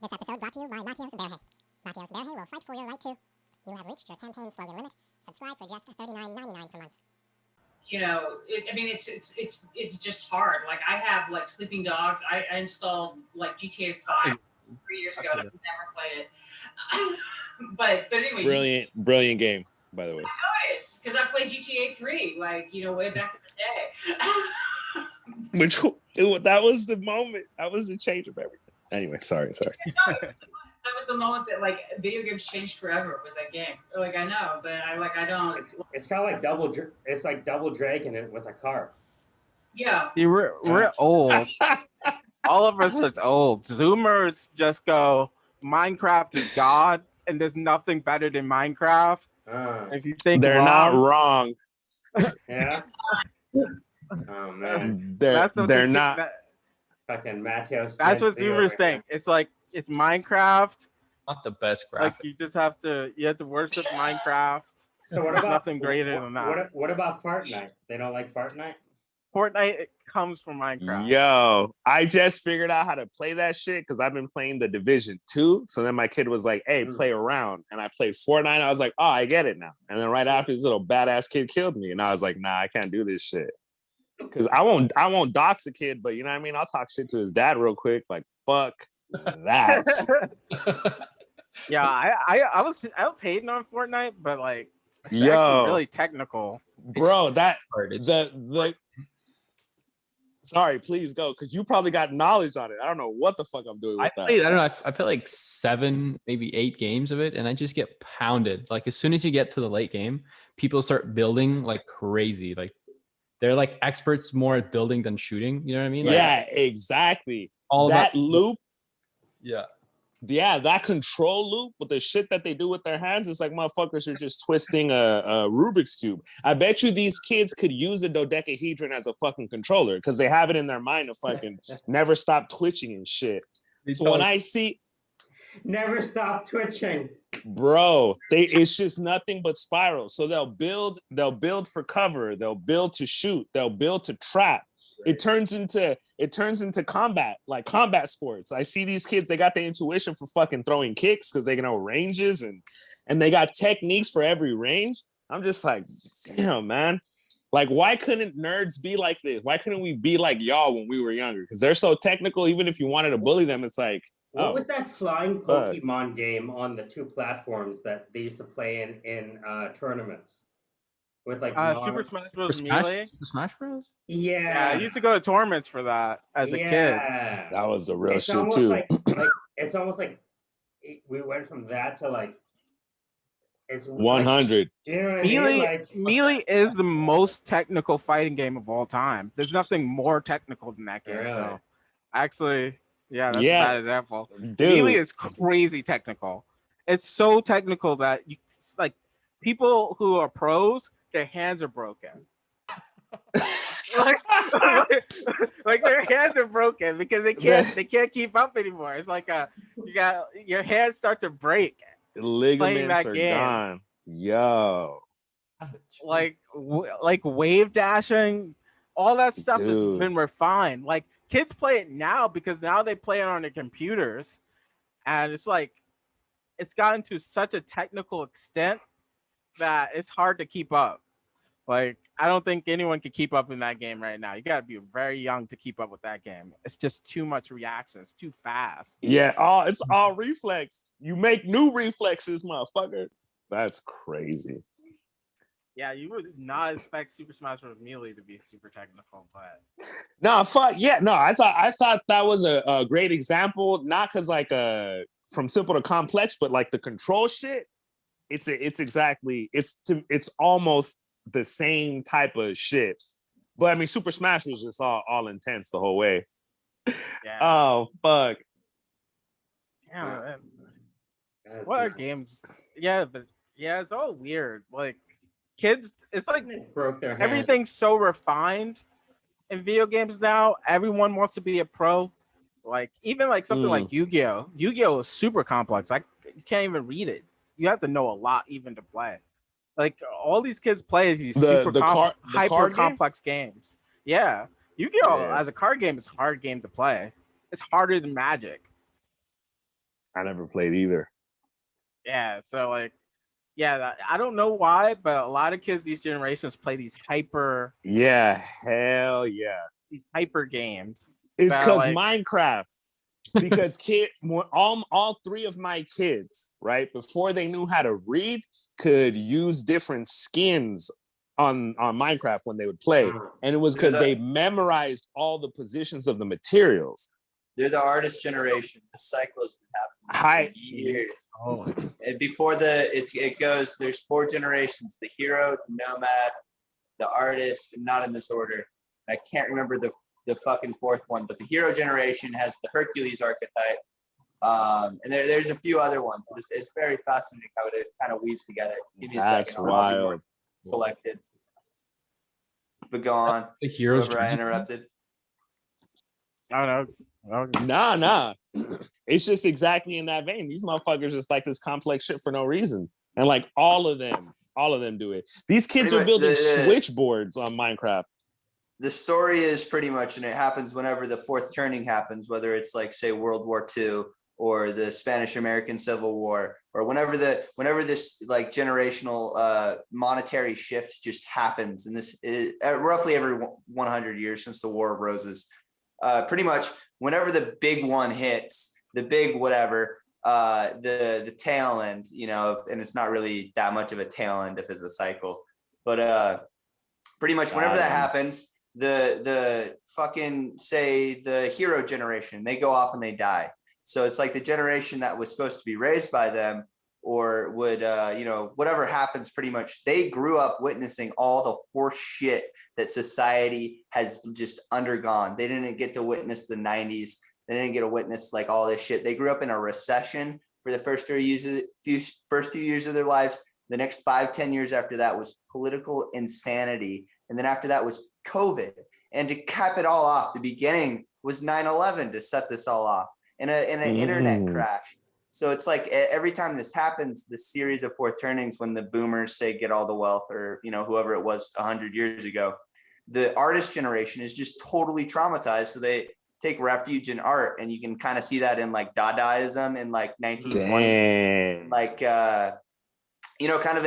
This episode brought to you by Mateos Berhe. Mateos Berhe will fight for your right to. You have reached your campaign slogan limit. Subscribe for just $39.99 per month. It's just hard. Like I have like Sleeping Dogs. I installed like GTA 5 3 years ago and I've never played it. but anyway, Brilliant game, by the way. I know it is because I played GTA 3 like way back in the day. That was the moment. That was the change of everything. Anyway, sorry. That was the moment that like video games changed forever. Was that game? Like I know, but I don't. It's kind of like Double Dragon with a car. Yeah. See, we're old. All of us are old. Zoomers just go, Minecraft is God, and there's nothing better than Minecraft. If you think they're not wrong. Yeah. Oh man. They're not. Fucking Mateos. That's what Zoomers think. It's like it's Minecraft. Not the best graphic. Like you have to worship Minecraft. So what about nothing greater than that? What about Fortnite? They don't like Fortnite? Fortnite comes from Minecraft. Yo, I just figured out how to play that shit because I've been playing the Division 2. So then my kid was like, hey, play around. And I played Fortnite. I was like, oh, I get it now. And then right after, this little badass kid killed me. And I was like, nah, I can't do this shit. Because I won't dox a kid, but you know what I mean? I'll talk shit to his dad real quick. Like, fuck that. Yeah, I was hating on Fortnite, but like it's actually really technical. Bro, sorry, please go, because you probably got knowledge on it. I don't know what the fuck I'm doing with that. I don't know. I played like 7, maybe 8 games of it, and I just get pounded. Like as soon as you get to the late game, people start building like crazy. Like they're like experts more at building than shooting. You know what I mean? Yeah, exactly. All that loop. Yeah, that control loop with the shit that they do with their hands, it's like motherfuckers are just twisting a Rubik's Cube. I bet you these kids could use a dodecahedron as a fucking controller because they have it in their mind to fucking never stop twitching and shit. So when I see... Never stop twitching. Bro, it's just nothing but spirals. So they'll build for cover, they'll build to shoot, they'll build to trap. It turns into combat, like combat sports. I see these kids, they got the intuition for fucking throwing kicks because they know ranges and they got techniques for every range. I'm just like, damn, man. Like, why couldn't nerds be like this? Why couldn't we be like y'all when we were younger? Because they're so technical, even if you wanted to bully them, it's like, what was that flying Pokemon game on the 2 platforms that they used to play in tournaments? With like Super Smash Bros. Melee? Smash Bros? Yeah, I used to go to tournaments for that as a kid. That was the real shit too. It's almost like we went from that to like it's 100. You know what I mean? Like, Melee is the most technical fighting game of all time. There's nothing more technical than that game. Really? So actually, that's a bad example. Dude. Melee is crazy technical. It's so technical that you like people who are pros, their hands are broken. like their hands are broken because they can't keep up anymore. It's like your hands start to break. Ligaments are gone. Yo. Like wave dashing, all that stuff has been refined. Like kids play it now because now they play it on their computers, and it's like it's gotten to such a technical extent that it's hard to keep up. Like I don't think anyone can keep up in that game right now. You got to be very young to keep up with that game. It's just too much reaction. It's too fast. Yeah, it's all reflex. You make new reflexes, motherfucker. That's crazy. Yeah, you would not expect Super Smash Bros. Melee to be super technical, but no, fuck yeah, no. I thought that was a great example, not because like from simple to complex, but like the control shit. It's almost the same type of shit. But I mean, Super Smash was just all intense the whole way. Yeah. Oh fuck. Yeah. What are games? Yeah, but it's all weird. Like kids, it's like broke their hands. Everything's so refined in video games now. Everyone wants to be a pro. Like even like something like Yu-Gi-Oh! Yu-Gi-Oh! Is super complex. You can't even read it. You have to know a lot even to play. Like all these kids play these hyper complex games. Yeah, Yu-Gi-Oh! As a card game is a hard game to play. It's harder than Magic. I never played either. Yeah, so like, yeah, I don't know why, but a lot of kids these generations play these hyper Hell yeah. these hyper games. It's that, because like, Minecraft. Because all three of my kids, right, before they knew how to read, could use different skins on Minecraft when they would play. And it was because they memorized all the positions of the materials. They're the artist generation. The cycle has been happening for years. Oh, And before it goes, there's 4 generations: the hero, the nomad, the artist, and not in this order. I can't remember the fucking 4th one, but the hero generation has the Hercules archetype. And there's a few other ones. It's very fascinating how it kind of weaves together. Give me a That's second. I'll be more wild. collected. But go on. the heroes. Whoever I interrupted. I don't know. Nah. It's just exactly in that vein. These motherfuckers just like this complex shit for no reason. And like all of them do it. These kids are building switchboards on Minecraft. The story is pretty much, and it happens whenever the 4th turning happens, whether it's like, say, World War II or the Spanish-American Civil War, or whenever this like generational monetary shift just happens. And this is roughly every 100 years since the War of Roses. Pretty much whenever the big one hits, the big whatever, the tail end, and it's not really that much of a tail end if it's a cycle, but pretty much whenever that happens, the fucking, say, the hero generation, they go off and they die. So it's like the generation that was supposed to be raised by them, or would whatever happens, pretty much they grew up witnessing all the horse shit that society has just undergone. They didn't get to witness the 90s. They didn't get to witness like all this shit. They grew up in a recession for the first few years of their lives. The next 5-10 years after that was political insanity, and then after that was COVID. And to cap it all off, the beginning was 9/11 to set this all off, and an internet crash. So it's like every time this happens, this series of 4th turnings, when the boomers say get all the wealth, or whoever it was 100 years ago, the artist generation is just totally traumatized. So they take refuge in art, and you can kind of see that in like Dadaism in like 1920s. Like it kind of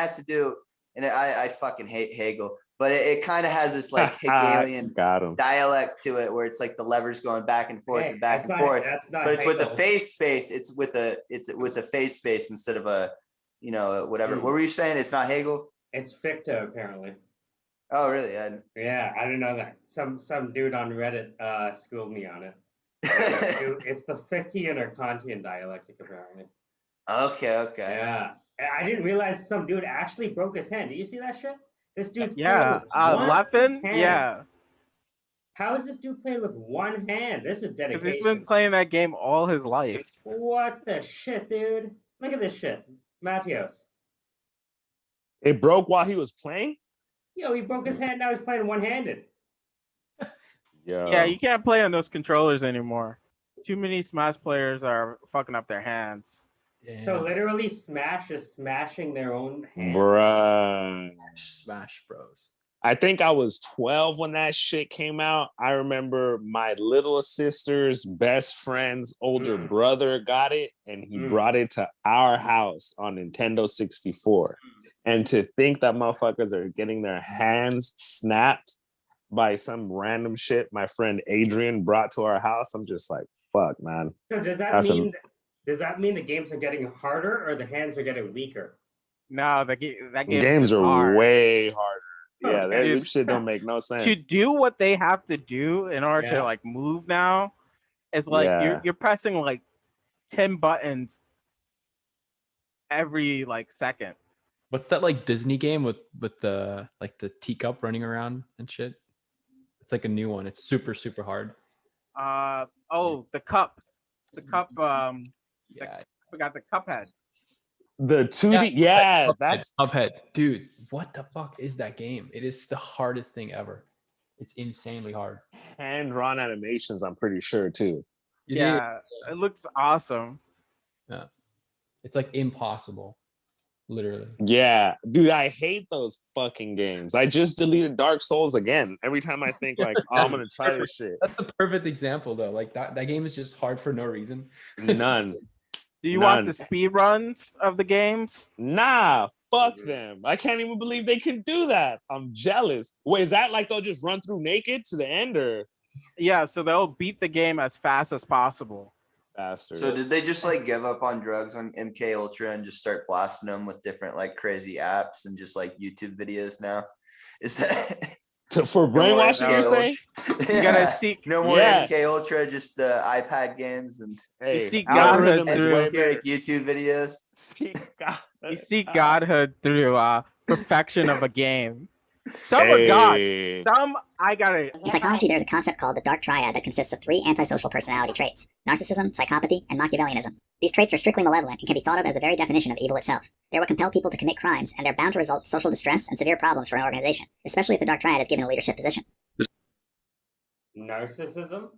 has to do, and I fucking hate Hegel, but it kind of has this like Hegelian dialect to it, where it's like the levers going back and forth and back and forth. But it's with the face space. It's with the face space instead of a, whatever. What were you saying? It's not Hegel. It's Fichte, apparently. Oh, really? Yeah, I didn't know that. Some dude on Reddit schooled me on it. It's the Fichtean or Kantian dialectic, apparently. Okay. Yeah, I didn't realize some dude actually broke his hand. Did you see that shit? This dude's Leffen? Yeah. How is this dude playing with one hand? This is dedication. Because he's been playing that game all his life. What the shit, dude? Look at this shit. Matios. It broke while he was playing? Yo, he broke his hand, now he's playing one-handed. Yeah, you can't play on those controllers anymore. Too many Smash players are fucking up their hands. Yeah. So literally Smash is smashing their own hands. Bruh. Smash Bros. I think I was 12 when that shit came out. I remember my little sister's best friend's older brother got it, and he brought it to our house on Nintendo 64. And to think that motherfuckers are getting their hands snapped by some random shit my friend Adrian brought to our house, I'm just like, fuck, man. So does that mean the games are getting harder, or the hands are getting weaker? No, that games are hard. way harder. Yeah, Okay. that shit don't make no sense. To do what they have to do in order to like move now, is like you're pressing like 10 buttons every like second. What's that like Disney game with the like the teacup running around and shit? It's like a new one. It's super hard. The cup. Yeah. I forgot the Cuphead. The 2D, that's Cuphead. Dude, what the fuck is that game? It is the hardest thing ever. It's insanely hard. hand-drawn animations, I'm pretty sure, too. Yeah, it looks awesome. Yeah. It's like impossible. Literally. Yeah, dude, I hate those fucking games. I just deleted Dark Souls again. Every time I think like, oh, I'm gonna try this shit. That's the perfect example though. Like that game is just hard for no reason. None. Do you watch None. the speed runs of the games? Nah, fuck them. I can't even believe they can do that. I'm jealous. Wait, is that like they'll just run through naked to the end or? Yeah, so they'll beat the game as fast as possible. Bastards. So did they just like give up on drugs on MK Ultra and just start blasting them with different like crazy apps and just like YouTube videos now? Is that For brainwashing, MK you say? Ultra? You gotta seek, No more Yeah. MK Ultra, just iPad games and Hey, see algorithm godhood is through- way better. YouTube videos. you seek godhood through perfection of a game. Some are gods. Hey. Some I gotta. In psychology, there's a concept called the dark triad that consists of 3 antisocial personality traits: narcissism, psychopathy, and Machiavellianism. These traits are strictly malevolent and can be thought of as the very definition of evil itself. They're what compel people to commit crimes, and they're bound to result in social distress and severe problems for an organization, especially if the dark triad is given a leadership position. Narcissism,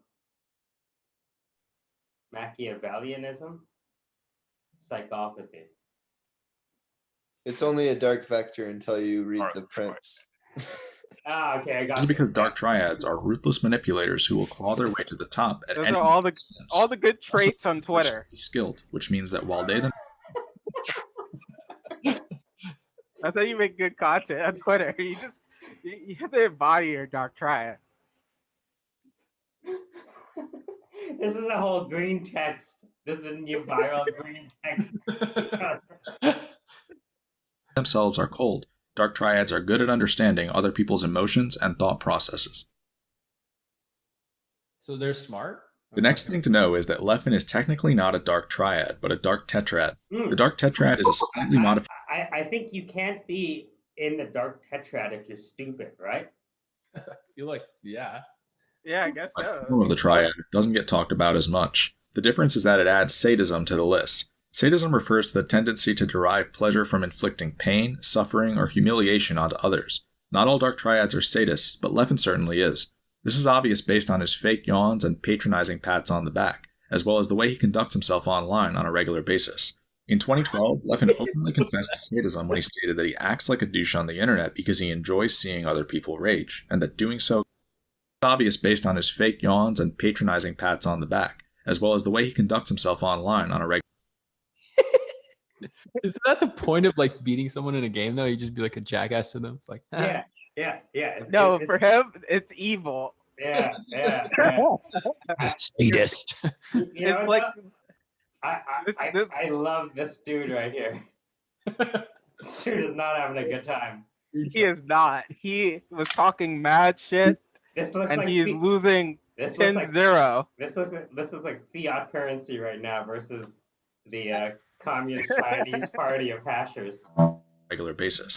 Machiavellianism, psychopathy. It's only a dark vector until you read Alright, the prince. Okay, I got This is because dark triads are ruthless manipulators who will claw their way to the top at Those any are all the expense. all the good traits on Twitter. Skilled, which means that while they That's how you make good content on Twitter. You have to embody your dark triad. This is a whole green text. This is a new viral green text. themselves are cold, dark triads are good at understanding other people's emotions and thought processes. So they're smart. The next thing to know is that Leffen is technically not a dark triad, but a dark tetrad. The dark tetrad is a slightly modified I think you can't be in the dark tetrad if you're stupid, right? I feel like, yeah. Yeah, I guess so. form of the triad. It doesn't get talked about as much. The difference is that it adds sadism to the list. Sadism refers to the tendency to derive pleasure from inflicting pain, suffering, or humiliation onto others. Not all dark triads are sadists, but Leffen certainly is. This is obvious based on his fake yawns and patronizing pats on the back, as well as the way he conducts himself online on a regular basis. In 2012, Leffen openly confessed to sadism when he stated that he acts like a douche on the internet because he enjoys seeing other people rage, and that doing so is obvious based on his fake yawns and patronizing pats on the back, as well as the way he conducts himself online on a regular Isn't that the point of like beating someone in a game though? You just be like a jackass to them. It's like, Yeah. No, for him, it's evil. Yeah. sadist. You know It's what, like though? I love this dude right here. This dude is not having a good time. he is not. He was talking mad shit, This looks and like he's losing this looks like 10-0. this looks like fiat currency right now versus the Communist Chinese Party of hashers. basis.